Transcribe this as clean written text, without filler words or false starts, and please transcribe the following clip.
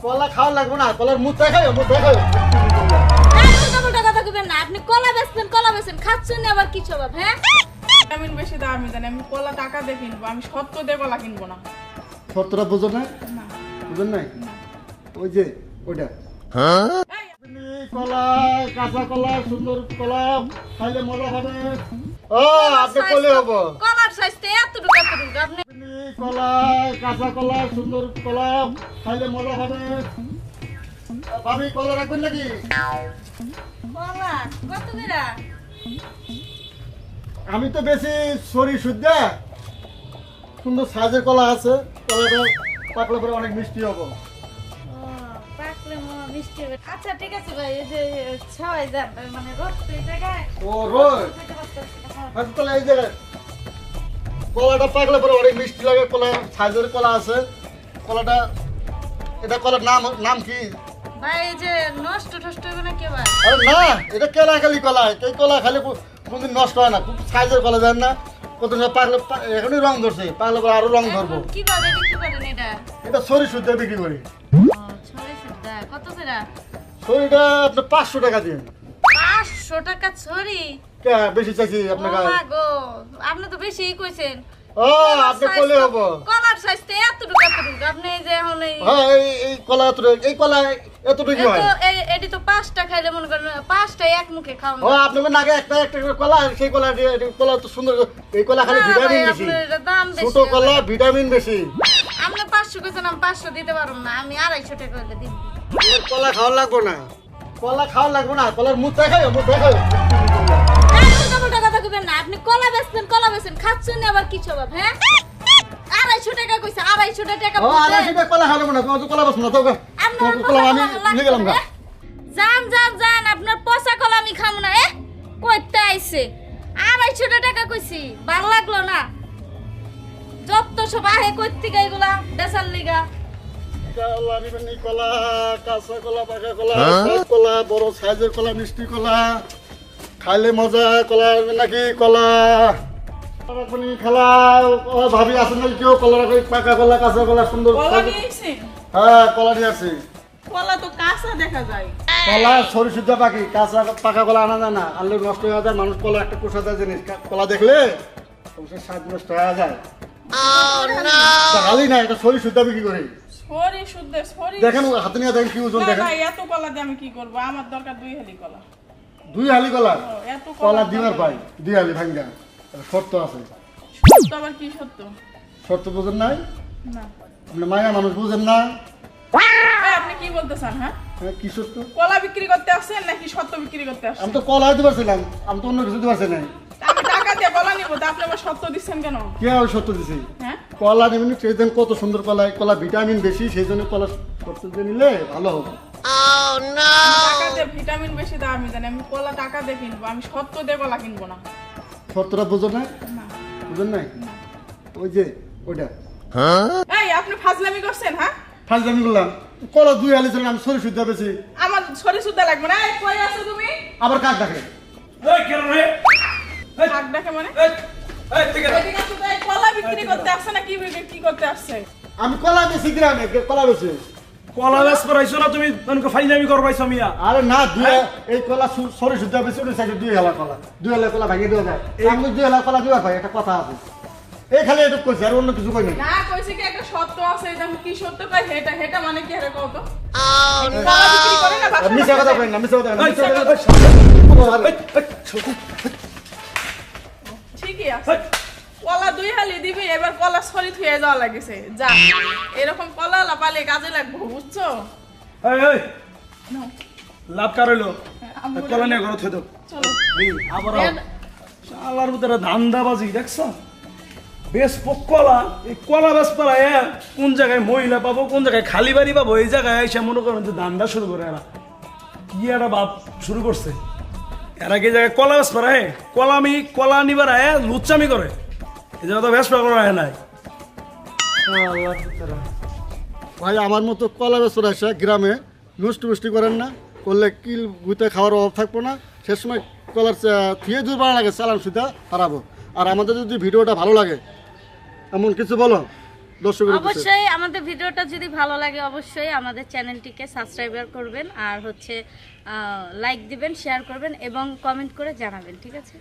কলা খাওয়া লাগবে না, কলার মুখ দেখাই মুখ দেখাই। কথা কইবেন না, আপনি কলা বেচবেন খাচ্ছেন আবার কি স্বভাব? হ্যাঁ, ভিটামিন বেশি দাও আমি জানি, আমি কলা টাকা দিয়ে কিনবো, আমি সত্য দিয়ে কলা কিনবো না। সত্যটা বুঝো না, না, বুঝেন নাই? ওই যে ওইটা কলা, কাঁচা কলা, সুন্দর কলা খাইলে মজা হবে। ও আপনি কলে হবো কলার সাইজটা এতটুকু আপনি কলা, কাঁচা কলা, সুন্দর কলা খাইলে মজা হবে। ভাবি কলা রাখবেন নাকি? কলা কত করে? আমি তো বেশি সরি শুদ্ধা, সুন্দর সাইজের কলা আছে, কলাটা পাকলে পরে অনেক মিষ্টি হবো। পাকলে মিষ্টি হবে। আচ্ছা ঠিক আছে ভাই, এই যে ছাওয়াই যান, মানে রোদ তো এই জায়গায়। ও রোজ তাহলে এই জায়গায় কলাটা পাকলে পরে অনেক মিষ্টি লাগে। কলা সাইজের কলা আছে, কলাটা এটা কলার নাম নাম কি? ভাই এই যে নষ্ট টষ্ট হবে না কি ভাই? আরে না, এটা কেলাখালি কলা, এই কলা খালি কোনদিন নষ্ট হয় না, খুব সাইজের কলা জান না, কত পাকলে এখনই রং ধরছে, পাকলে পরে আরো রং ধরবো। কি বাজে বিক্রি করেন এটা? এটা সরি শুদ্ধ বিক্রি করি। ছড়ে সুদ্ধা কত করে? সরিটা আপনি 500 টাকা দিন। 500 টাকা ছড়ি? কে বেশি চাইছি আপনার ও কাছে? মা গো, আপনি তো বেশিই কইছেন। ও আপনি কলে হবো। কলার সাইজটা এতটুকু আপনি এই যে এখন হ্যাঁ এই কলা এতটুকু, এই কলা এতটুকু হয়। এটি তো 5টা খাইলে মনে করেন 5টাই এক মুখে খাওয়া। ও আপনার নাকি একটা একটা করে কলা, সেই কলা দিয়ে কলা তো সুন্দর, এই কলা খালি ভিটামিন বেশি, দাম বেশি। ছোট কলা ভিটামিন বেশি। আপনি 500 কইছেন, আমি 500 দিতে পারব না, আমি 250 টাকা করে দিন। কলা খাওয়া লাগবে না, কলা খাওয়া লাগবে না, কলার মুখ দেখাই মুখ দেখাই। উল্টা কথা কইবেন না, আপনি কলা বেচবেন খাচ্ছেন আবার কি স্বভাব? হ্যাঁ, 250 টাকা কইছে, 250 টাকা ও আর সেটা কলা খাওয়া লাগবে না, তোমার তো কলা বস না তো কলা আমি নিয়ে গেলাম গা। যান আপনার পচা কলা আমি খাবো না। কইতে আইছে 250 টাকা কইছি, ভালো লাগলো না? যত সব আহে কইতে গাইগুলা বেচার লিগা। কলা নিবেন এই কলা, কাঁচা কলা, পাকা কলা, সব কলা, বড় সাইজের কলা, মিষ্টি কলা খাইলে মজা। কলা নাকি কলা রাখবেন খেলা? ও ভাবি আসেন নাকি কেউ? কলা রাখবে, পাকা কলা, কাঁচা কলা, সুন্দর। কলা নিয়ে এসেছেন? হ্যাঁ কলা নিয়ে আসি। কলা তো কাঁচা দেখা যায়। কলা সরি সুদ্ধা পাখি, কাঁচা পাকা কলা আনা যায় না, আনলে নষ্ট হয়ে যায়। মানুষ কলা একটা কোষাদার জিনিস, কলা দেখলে স্বাদ নষ্ট হয়ে যায়। খালি না, এটা সরি সুদ্ধা বিক্রি করি। সরি শুদ্ধ সরি। দেখেন হাতে নিয়ে দেখেন কি ওজন, না দেখেন না, এত কলা দিয়ে আমি কি করবো? আমার দরকার 2 হালি কলা। 2 হালি কলা। এত কলা দিবার পাই 2 হালি ভাঙ্গা, শর্ত আছে। সত্য আবার কি সত্য? শর্ত বুঝেন নাই? না, আপনি মায়া মানুষ বুঝেন না? এই আপনি কি বলতে চান? হ্যাঁ, হ্যাঁ, কি সত্য? কলা বিক্রি করতে আসছেন নাকি সত্য বিক্রি করতে আসছেন? আমি তো কলা দিতে পারছিলাম, আমি তো অন্য কিছু দিতে পারছি নাই। আমি টাকা দিয়ে কলা নিব, তা আপনি আবার সত্য দিচ্ছেন কেন? কে আমি সত্য দিছি? হ্যাঁ, কলা নেবেন, সেই জন্য কত সুন্দর কলা, এই কলা ভিটামিন বেশি, সেই জন্য কলা সত্য দিয়ে নিলে ভালো হবে। টাকা দিয়ে ভিটামিন বেশি দাও আমি জানি, আমি কলা টাকা দিয়ে কিনবো, আমি সত্য দিয়ে কলা কিনবো না। সত্যটা বুঝো না, না, বুঝেন নাই? ওই যে ওইটা এই আপনি ফাজলামি করছেন? হ্যাঁ, ফার্স্ট আমি বললাম কলা 2 হালি ছিলাম, আমি সরি শুদ্ধ বেশি। আমার শরীর সুদ্ধা লাগবে না। এই কই আছো তুমি? আবার কাক ডাকে। কাক ডাকে মানে? এদিকে আসো তো, এই কলা বিক্রি করতে আসছে না কি করতে আসছে? আমি কলা বেশি গ্রামে, কলা বেশি। কলা বেশ পড়াইছো না তুমি? ফাইনামি করবাইছো মিয়া। আরে না, এই কলা সরি শুদ্ধ বেশি, ওই সাইডে 2 হালা কলা, 2 হালা কলা ভাঙিয়ে দেওয়া যায়। আমি 2 হালা কলা দিবার ভাই, একটা কথা আছে, এই খালি এটা কইছি, আর অন্য কিছু কই নাই। না, কইছে কি একটা সত্য আছে, এটা কি সত্য কই? হেটা মানে কি আরে কও তো? কলা বিক্রি করে না বাসা? মিছা কথা কই না, মিছা কথা না, মিছা কথা। ঠিকই আছে। কলা 2 হালি দিবি, এবার কলা ছড়ি থুয়ে যাওয়া লাগেছে। যা, এরকম কলা লাপালে কাজে লাগবো, বুঝছো? এই নাও, লাভ কারইলো আম্মু কলা নিয়ে ঘর থই দাও। চলো। আবার শালার ভিতরে ধান্দাবাজি দেখছো? বেশ কলা, এই কলা বেশ পাড়ায় কোন জায়গায় মহিলা পাবো, কোন জায়গায় খালি বাড়ি পাবো, এই জায়গায় এসে মনে করেন যে ধান্দা শুরু করে এরা। কি একটা ভাব শুরু করছে এরা, কি জায়গায় কলা বেশ পাড়ায় কলা নিবার আয় লুচ্চামি করে, এই জায়গা তো বেশ পাড়া করা হয় নাই। ভাই আমার মতো কলা বেচর আসে গ্রামে নষ্ট করেন না, করলে কিল গুতে খাওয়ার অভাব থাকবো না। সে সময় কলার থিয়ে দূর বাড়া লাগে, চালান সুদ্ধা হারাবো। আর আমাদের যদি ভিডিওটা ভালো লাগে এমন কিছু বলো, দর্শকের উদ্দেশ্যে। অবশ্যই আমাদের ভিডিওটা যদি ভালো লাগে অবশ্যই আমাদের চ্যানেলটিকে সাবস্ক্রাইব করবেন আর হচ্ছে লাইক দিবেন, শেয়ার করবেন এবং কমেন্ট করে জানাবেন, ঠিক আছে?